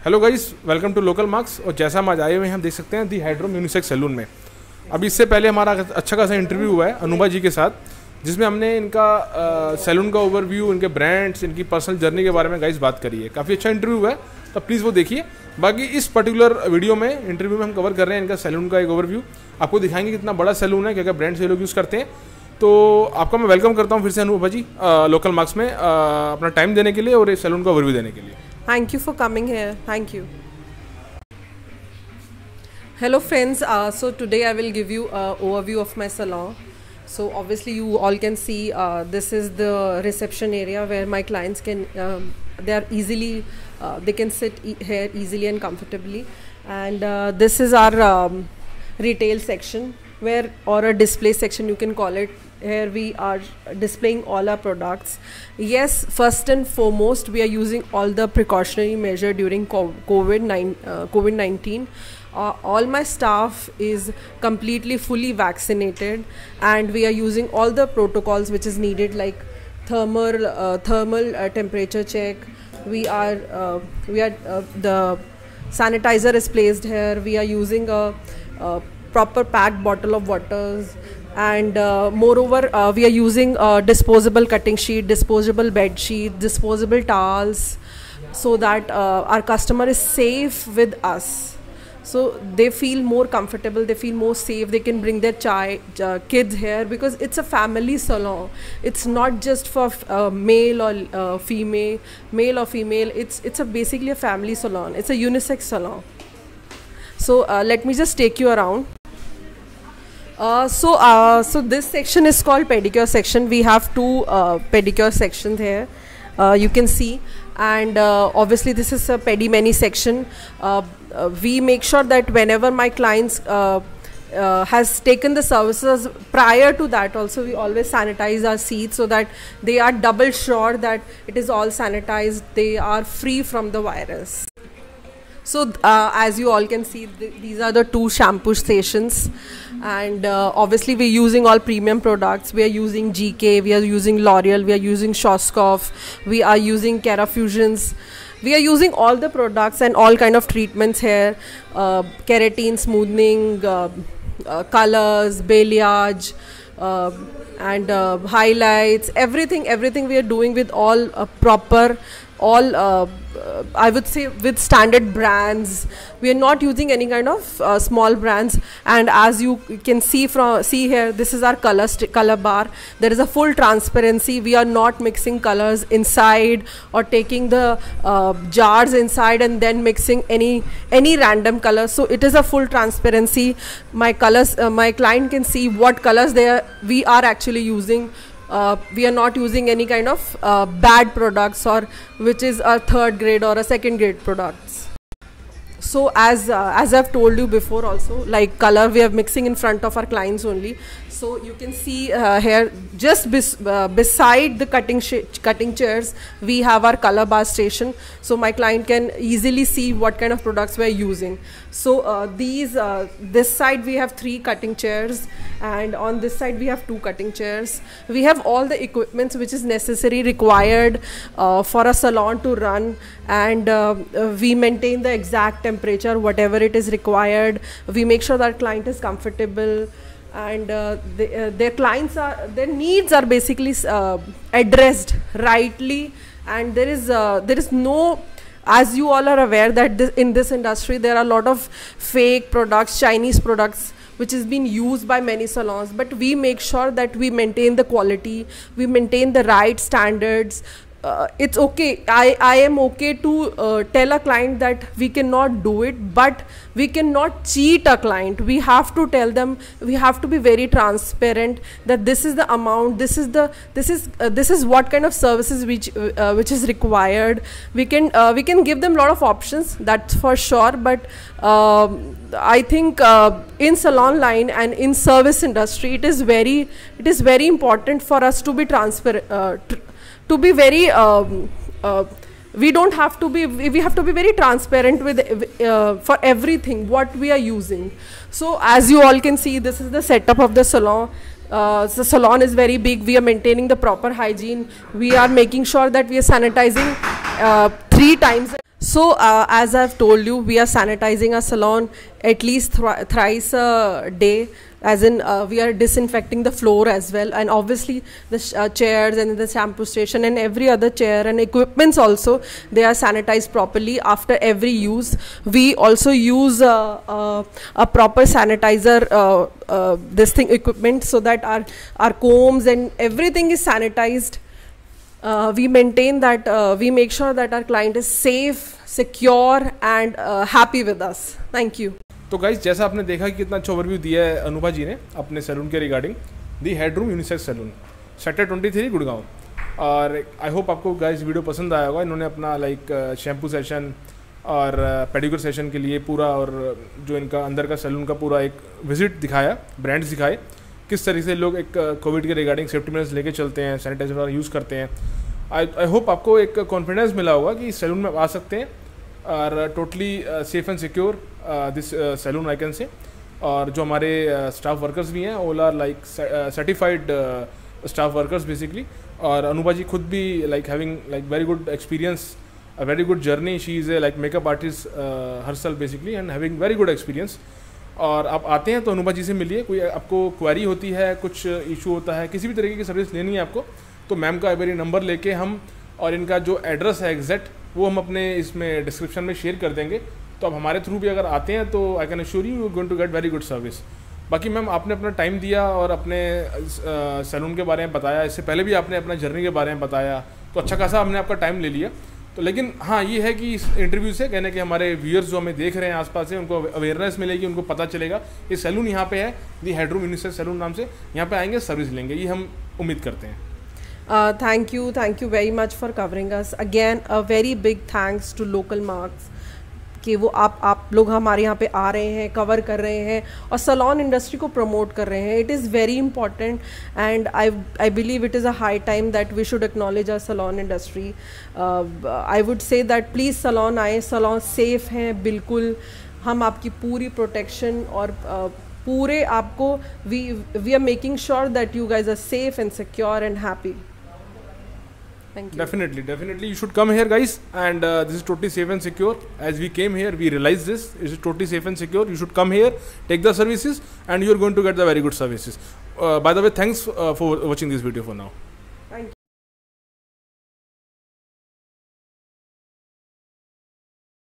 Hello guys, welcome to local marks. और जैसा हम आज आए हुए हैं, हम देख सकते हैं दी हाइड्रोम यूनिसेक्स सैलून में। अभी इससे पहले हमारा अच्छा खासा इंटरव्यू हुआ है अनुभा जी के साथ, जिसमें हमने इनका सैलून का ओवरव्यू, इनके ब्रांड्स, इनकी पर्सनल जर्नी के बारे में गाइस बात करी है। काफ़ी अच्छा इंटरव्यू हुआ है, तो प्लीज़ वो देखिए। बाकी इस पर्टिकुलर वीडियो में, इंटरव्यू में हम कवर कर रहे हैं इनका सैलून का एक ओवरव्यू। आपको दिखाएंगे कितना बड़ा सैलून है, क्या क्या ब्रांड्स ये लोग यूज़ करते हैं। तो आपका मैं वेलकम करता हूँ फिर से अनुभा जी लोकल मार्क्स में, अपना टाइम देने के लिए और इस सैलून का ओवरव्यू देने के लिए। Thank you for coming here. Thank you. Hello friends, so today I will give you an overview of my salon. So obviously you all can see this is the reception area where my clients can, they are easily, they can sit here easily and comfortably. And this is our retail section where, or a display section you can call it. Here we are displaying all our products. Yes, first and foremost we are using all the precautionary measure during COVID-19. All my staff is completely fully vaccinated, and we are using all the protocols which is needed, like thermal temperature check. We are the sanitizer is placed here. We are using a proper packed bottle of waters, and moreover we are using disposable cutting sheet, disposable bed sheet, disposable towels, so that our customer is safe with us, so they feel more comfortable, they feel more safe. They can bring their kids here, because it's a family salon. It's not just for male or female. It's basically a family salon. It's a unisex salon. So let me just take you around. So this section is called pedicure section. We have two pedicure sections here, you can see, and obviously this is a pedi mani section. We make sure that whenever my clients has taken the services, prior to that also we always sanitize our seats, so that they are double sure that it is all sanitized, they are free from the virus. So as you all can see, these are the two shampoo stations, and obviously we're using all premium products. We are using GK, we are using L'Oreal, we are using Schwarzkopf, we are using Kerafusions. We are using all the products and all kind of treatments here, keratin, smoothing, colors, balayage, and highlights, everything we are doing with all proper, all I would say with standard brands. We are not using any kind of small brands. And as you can see here, this is our color bar. There is a full transparency. We are not mixing colors inside or taking the jars inside and then mixing any random color. So it is a full transparency. My client can see what colors we are actually using. We are not using any kind of bad products, or which is a third grade or a second grade products. So as I've told you before also, like color we are mixing in front of our clients only. So you can see here, just beside the cutting chairs, we have our color bar station, so my client can easily see what kind of products we are using. So this side we have 3 cutting chairs, and on this side we have 2 cutting chairs. We have all the equipments which is required for a salon to run, and we maintain the exact temperature, whatever it is required. We make sure that client is comfortable, and their needs are basically addressed rightly. And there is no, as you all are aware, that in this industry there are a lot of fake products, Chinese products, which is being used by many salons. But we make sure that we maintain the quality, we maintain the right standards. It's okay, I am okay to tell a client that we cannot do it, but we cannot cheat a client. We have to tell them, we have to be very transparent, that this is the amount, this is what kind of services which is required. We can give them a lot of options, that's for sure, but I think in salon line and in service industry, it is very important for us to be transparent, to be very we have to be very transparent with for everything what we are using. So as you all can see, this is the setup of the salon. The salon is very big. We are maintaining the proper hygiene. We are making sure that we are sanitizing 3 times. So, as I've told you, we are sanitizing our salon at least thrice a day, as in we are disinfecting the floor as well, and obviously the chairs and the shampoo station and every other chair and equipments also, they are sanitized properly after every use. We also use a proper sanitizer this thing equipment, so that our combs and everything is sanitized. We maintain that, we make sure that our client is safe, secure and happy with us. Thank you. तो guys, जैसा आपने देखा कि कितना अच्छा overview दिया है अनुभा जी ने अपने सैलून के regarding, the Headroom unisex salon, sector 23 Gurgaon. और आई होप आपको गाइस वीडियो पसंद आया होगा। इन्होंने अपना शैम्पू सेशन और पेडिक्योर सेशन के लिए पूरा, और जो इनका अंदर का सैलून का पूरा एक विजिट दिखाया, ब्रांड्स दिखाए, किस तरीके से लोग एक कोविड के रिगार्डिंग सेफ्टी मेजर्स लेके चलते हैं, सैनिटाइजर वगैरह यूज़ करते हैं। आई होप आपको एक कॉन्फिडेंस मिला होगा कि इस सैलून में आ सकते हैं और totally safe and secure this salon I can say. और जो हमारे स्टाफ वर्कर्स भी हैं, all are certified staff workers basically. और अनुभा जी खुद भी having very good experience, a very good journey. She is a makeup artist herself basically and having very good experience. और आप आते हैं तो अनुभा जी से मिलिए। कोई आपको क्वेरी होती है, कुछ इशू होता है, किसी भी तरीके की सर्विस लेनी है आपको, तो मैम का एक नंबर लेके हम, और इनका जो एड्रेस है एग्जैक्ट वो हम अपने इसमें डिस्क्रिप्शन में शेयर कर देंगे। तो आप हमारे थ्रू भी अगर आते हैं तो I can assure you going to get very good service. बाकी मैम, आपने अपना टाइम दिया और अपने सैलून के बारे में बताया, इससे पहले भी आपने अपना जर्नी के बारे में बताया, तो अच्छा खासा हमने आपका टाइम ले लिया। तो लेकिन हाँ, ये है कि इस इंटरव्यू से कहने के हमारे व्यूअर्स जो हमें देख रहे हैं आसपास से, उनको अवेयरनेस मिलेगी, उनको पता चलेगा ये सैलून यहाँ पे है, दी हेडरूम यूनिसेक्स सैलून नाम से, यहाँ पे आएंगे, सर्विस लेंगे, ये हम उम्मीद करते हैं। Thank you very much for covering us. Again, a very big thanks to Local Marks कि वो आप लोग हमारे यहाँ पे आ रहे हैं, कवर कर रहे हैं और सलोन इंडस्ट्री को प्रमोट कर रहे हैं। It is very important and I believe it is a high time that we should acknowledge our salon industry. I would say that please salon आए, सलोन सेफ़ हैं बिल्कुल, हम आपकी पूरी प्रोटेक्शन और पूरे आपको we are making sure that you guys are safe and secure and happy. Thank you. Definitely, you should come here, guys, and this is totally safe and secure. As we came here, we realized this. It is totally safe and secure. You should come here, take the services, and you are going to get the very good services. By the way, thanks for watching this video for now.